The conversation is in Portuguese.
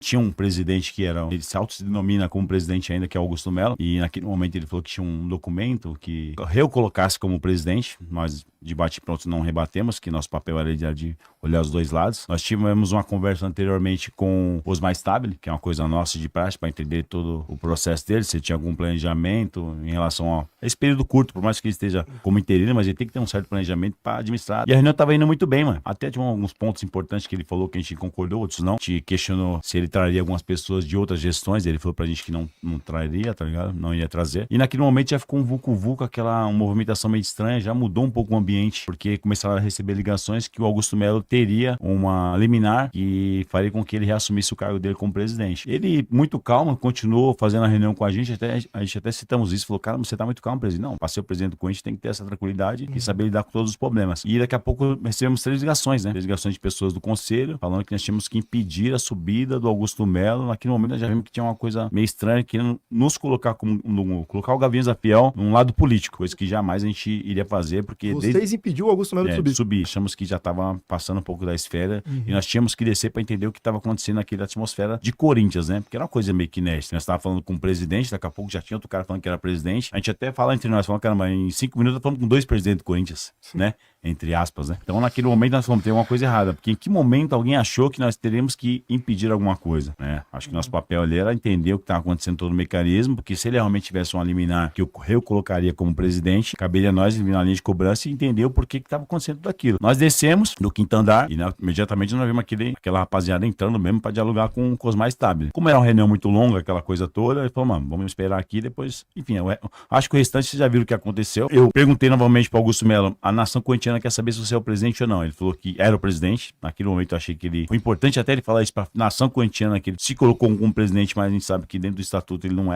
tinha um presidente que ele se autodenomina como presidente ainda, que é Augusto Melo, e naquele momento ele falou que tinha um documento que eu colocasse como presidente. Nós, de bate-pronto, não rebatemos, que nosso papel era de olhar os dois lados. Nós tivemos uma conversa anteriormente com o Osmar Stabile, que é uma coisa nossa de praxe, para entender todo o processo dele, se tinha algum planejamento em relação a esse período curto, por mais que ele esteja como interino, mas ele tem que ter um certo planejamento para administrar. E a reunião estava indo muito bem, mano. Até tinha alguns pontos importantes que ele falou que a gente concordou, outros não. A gente questionou se ele traria algumas pessoas de outras gestões, ele falou pra gente que não traria, tá ligado? Não ia trazer. E naquele momento já ficou um vucu-vucu, uma movimentação meio estranha, já mudou um pouco o ambiente, porque começaram a receber ligações que o Augusto Melo teria uma liminar que faria com que ele reassumisse o cargo dele como presidente. Ele, muito calmo, continuou fazendo a reunião com a gente até citamos isso, falou, cara, você tá muito calmo, presidente. Não, pra ser o presidente do Corinthians tem que ter essa tranquilidade e saber lidar com todos os problemas. E daqui a pouco recebemos 3 ligações, né? 3 ligações de pessoas do conselho, falando que nós tínhamos que impedir a subida do Augusto Melo. Naquele momento nós já vimos que tinha uma coisa meio estranha, querendo nos colocar colocar o Gaviões da Fiel num lado político, coisa que jamais a gente iria fazer, porque Vocês impediu o Augusto Melo de subir. Achamos que já estava passando um pouco da esfera e nós tínhamos que descer para entender o que estava acontecendo naquela atmosfera de Corinthians, né? Porque era uma coisa meio que inédita. Nós estávamos falando com o presidente, daqui a pouco já tinha outro cara falando que era presidente. A gente até fala entre nós, falando, caramba, em 5 minutos nós falamos com 2 presidentes do Corinthians, né? Entre aspas, né? Então, naquele momento, nós fomos ter uma coisa errada, porque em que momento alguém achou que nós teríamos que impedir alguma coisa, né? Acho que nosso papel ali era entender o que estava acontecendo todo o mecanismo, porque se ele realmente tivesse uma liminar que eu colocaria como presidente, caberia a nós eliminar a linha de cobrança e entender o porquê que estava acontecendo tudo aquilo. Nós descemos do 5º andar e imediatamente nós vimos aquela rapaziada entrando mesmo para dialogar com o Osmar Stabile. Como era uma reunião muito longa, aquela coisa toda, ele falou, mano, vamos esperar aqui, depois, enfim, acho que o restante vocês já viram o que aconteceu. Eu perguntei novamente para Augusto Melo, a nação corintiana quer saber se você é o presidente ou não. Ele falou que era o presidente. Naquele momento eu achei que foi importante até ele falar isso para a nação corintiana, que ele se colocou como presidente, mas a gente sabe que dentro do estatuto ele não é.